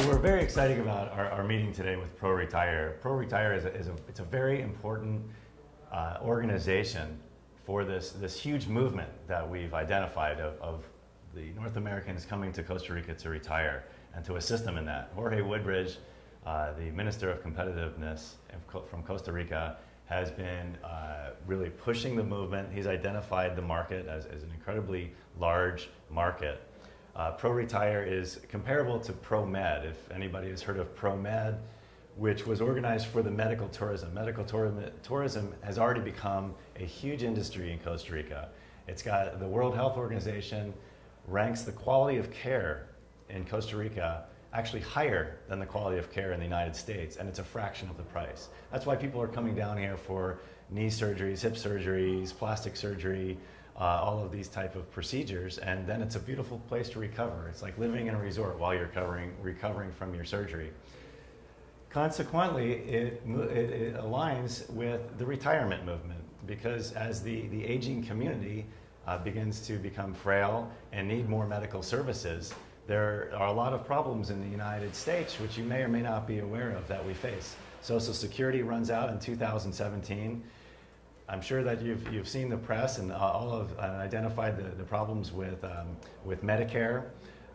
So we're very excited about our meeting today with ProRetire. ProRetire it's a very important organization for this huge movement that we've identified of the North Americans coming to Costa Rica to retire and to assist them in that. Jorge Woodbridge, the Minister of Competitiveness from Costa Rica, has been really pushing the movement. He's identified the market as an incredibly large market. ProRetire is comparable to ProMed, if anybody has heard of ProMed, which was organized for the medical tourism. Medical tourism has already become a huge industry in Costa Rica. It's got the World Health Organization ranks the quality of care in Costa Rica actually higher than the quality of care in the United States, and it's a fraction of the price. That's why people are coming down here for knee surgeries, hip surgeries, plastic surgery, all of these type of procedures, and then it's a beautiful place to recover. It's like living in a resort while you're recovering from your surgery. Consequently, it aligns with the retirement movement, because as the aging community begins to become frail and need more medical services, there are a lot of problems in the United States which you may or may not be aware of that we face. Social Security runs out in 2017. I'm sure that you've seen the press and identified the problems with Medicare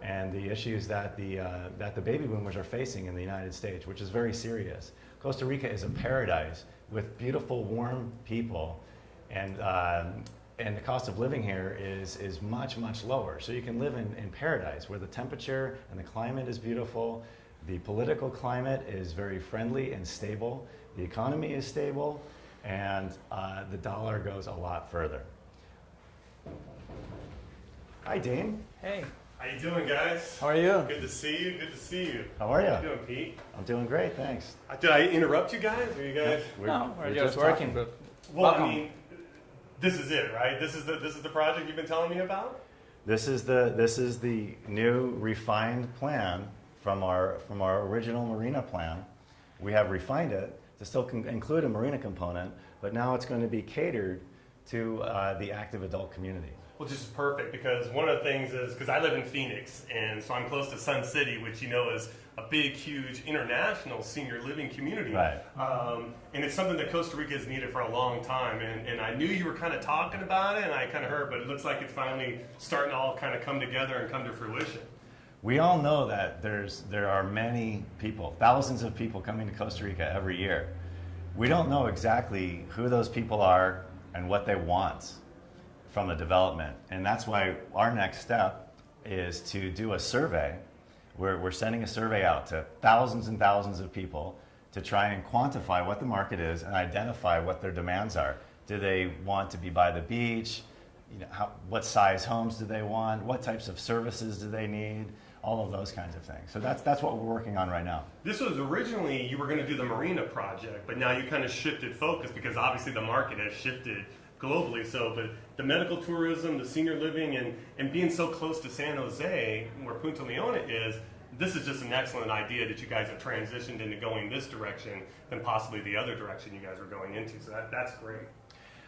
and the issues that the baby boomers are facing in the United States, which is very serious. Costa Rica is a paradise with beautiful, warm people, and the cost of living here is much, much lower. So you can live in paradise where the temperature and the climate is beautiful. The political climate is very friendly and stable. The economy is stable, and the dollar goes a lot further. Hi, Dean. Hey. How you doing, guys? How are you? Good to see you. Good to see you. How are you? How you doing, Pete? I'm doing great, thanks. Did I interrupt you guys? Are you guys? No, we're just working. But well, welcome. I mean, this is it, right? This is the project you've been telling me about. This is the new refined plan from our original marina plan. We have refined it to still include a marina component, but now it's going to be catered to the active adult community. Well, this is perfect, because one of the things is, because I live in Phoenix, and so I'm close to Sun City, which you know is a big, huge international senior living community. Right. And it's something that Costa Rica has needed for a long time. And I knew you were kind of talking about it, and I kind of heard, but it looks like it's finally starting to all kind of come together and come to fruition. We all know that there are many people, thousands of people coming to Costa Rica every year. We don't know exactly who those people are and what they want from the development. And that's why our next step is to do a survey. We're sending a survey out to thousands and thousands of people to try and quantify what the market is and identify what their demands are. Do they want to be by the beach? You know, what size homes do they want? What types of services do they need? All of those kinds of things. So that's what we're working on right now. This was originally, you were going to do the marina project, but now you kind of shifted focus, because obviously the market has shifted globally. So, but the medical tourism, the senior living, and being so close to San Jose, where Punta Leona is, this is just an excellent idea that you guys have transitioned into going this direction than possibly the other direction you guys were going into. So that's great.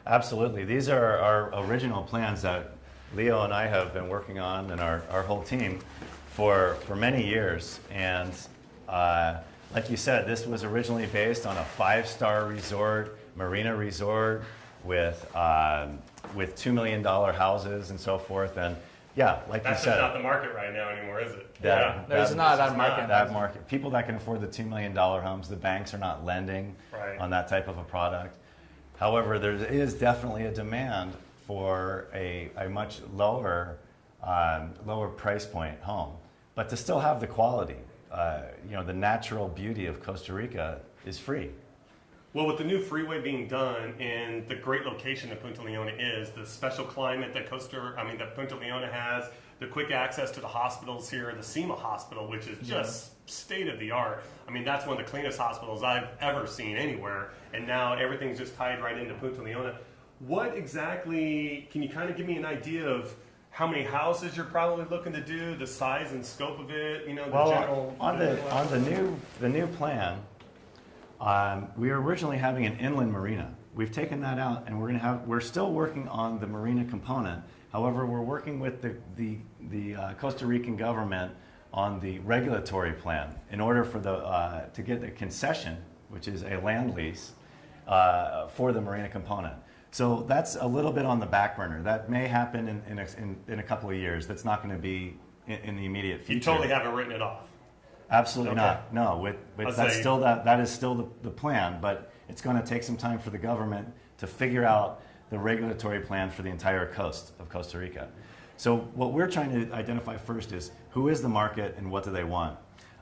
Absolutely. These are our original plans that Leo and I have been working on, and our whole team for many years. And like you said, this was originally based on a 5-star resort, marina resort, with $2 million houses and so forth. And yeah, like that's you said, just not the market right now anymore, is it? There's not that market. That market. People that can afford the $2 million homes, the banks are not lending on that type of a product. However, there is definitely a demand for a much lower price point home, but to still have the quality. The natural beauty of Costa Rica is free. Well, with the new freeway being done and the great location that Punta Leona is, the special climate that that Punta Leona has, the quick access to the hospitals here, the SEMA hospital, which is just state of the art. I mean, that's one of the cleanest hospitals I've ever seen anywhere. And now everything's just tied right into Punta Leona. What exactly, can you kind of give me an idea of how many houses you're probably looking to do, the size and scope of it, general... On the new plan, we were originally having an inland marina. We've taken that out, and we're still working on the marina component. However, we're working with the Costa Rican government on the regulatory plan in order for to get a concession, which is a land lease, for the marina component. So that's a little bit on the back burner. That may happen in a couple of years. That's not going to be in the immediate future. You totally haven't written it off. Absolutely Okay. not. No, that is still the plan, but it's going to take some time for the government to figure out the regulatory plan for the entire coast of Costa Rica. So what we're trying to identify first is who is the market and what do they want.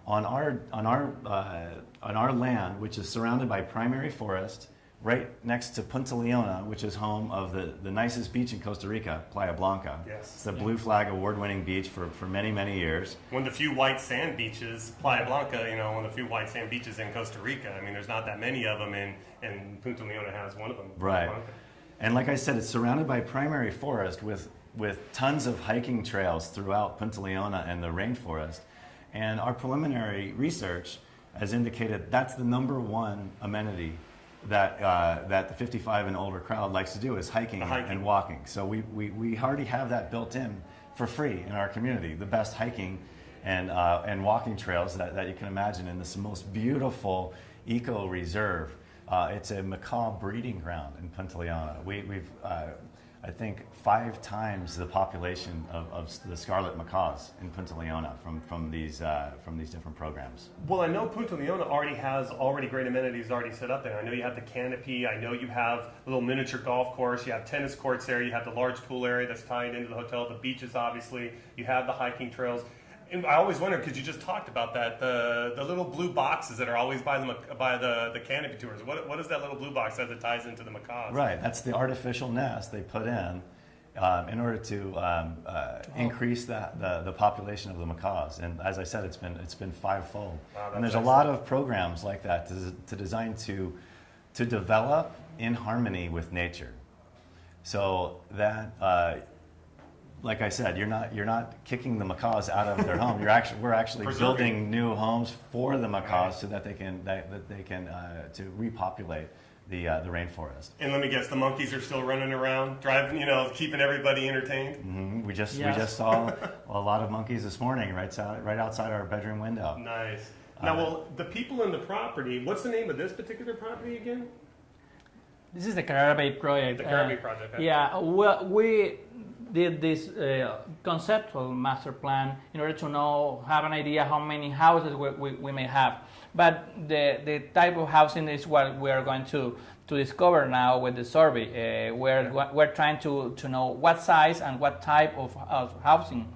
On our land, which is surrounded by primary forest, right next to Punta Leona, which is home of the nicest beach in Costa Rica, Playa Blanca. Yes. It's the Blue Flag award-winning beach for many, many years. One of the few white sand beaches, Playa Blanca, one of the few white sand beaches in Costa Rica. I mean, there's not that many of them, and Punta Leona has one of them. Right. Playa Blanca. And like I said, it's surrounded by primary forest with tons of hiking trails throughout Punta Leona and the rainforest. And our preliminary research has indicated that's the number one amenity that the 55 and older crowd likes to do is hiking. And walking. So we already have that built in for free in our community, the best hiking and walking trails that you can imagine in this most beautiful eco reserve. It's a macaw breeding ground in Punta Leona. We've I think 5 times the population of the scarlet macaws in Punta Leona from these different programs. Well, I know Punta Leona has great amenities already set up there. I know you have the canopy. I know you have a little miniature golf course. You have tennis courts there. You have the large pool area that's tied into the hotel. The beaches, obviously. You have the hiking trails. And I always wonder, because you just talked about that, the little blue boxes that are always by the canopy tours. What is that little blue box as it ties into the macaws? Right, that's the artificial nest they put in order to increase the population of the macaws. And as I said, it's been 5-fold. Wow, and there's a lot of programs like that to design to develop in harmony with nature. So that. Like I said, you're not kicking the macaws out of their home. We're actually building new homes for the macaws so that they can to repopulate the rainforest. And let me guess, the monkeys are still running around, driving, keeping everybody entertained. Mm-hmm. We just saw a lot of monkeys this morning, right outside our bedroom window. Nice. Now, the people in the property. What's the name of this particular property again? This is the Carara Bay project. The Carara Bay project. Okay. Yeah, well, we did this conceptual master plan in order to have an idea how many houses we may have. But the type of housing is what we are going to discover now with the survey. We're trying to know what size and what type of housing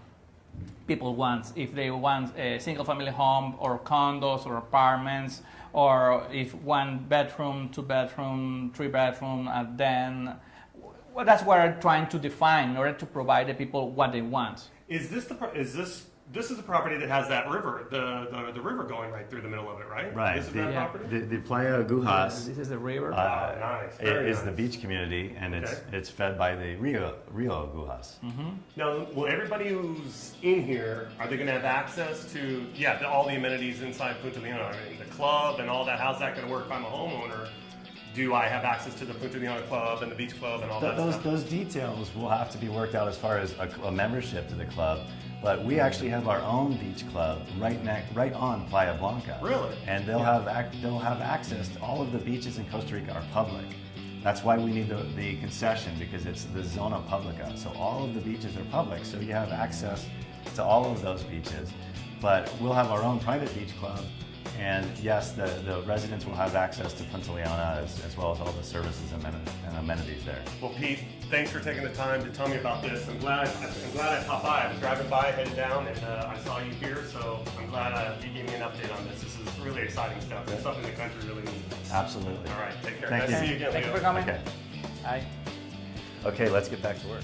people want. If they want a single family home or condos or apartments, or if 1 bedroom, 2 bedroom, 3 bedroom, and then that's what we're trying to define in order to provide the people what they want. Is this the property that has that river, the river going right through the middle of it, right? Right. This is that property? The Playa Agujas This is the river. Nice. Very is nice. the beach community, and it's fed by the Rio Agujas. Mm-hmm. Now, will everybody who's in here, are they going to have access to all the amenities inside Punta Leona? I mean, the club and all that. How's that going to work if I'm a homeowner? Do I have access to the Punta Leona Club and the Beach Club and all that stuff? Those details will have to be worked out as far as a membership to the club. But we actually have our own beach club right on Playa Blanca. Really? And they'll have access to all of the beaches in Costa Rica are public. That's why we need the concession, because it's the zona publica. So all of the beaches are public. So you have access to all of those beaches. But we'll have our own private beach club. And yes, the residents will have access to Punta Leona as well as all the services and amenities there. Well, Pete, thanks for taking the time to tell me about this. I'm glad I popped by. I was driving by, headed down, and I saw you here, so I'm glad you gave me an update on this. This is really exciting stuff. It's something the country really needs. Absolutely. All right, take care. Thank Nice you. to see you again, Thank you Leo. for coming. Okay. Bye. Okay, let's get back to work.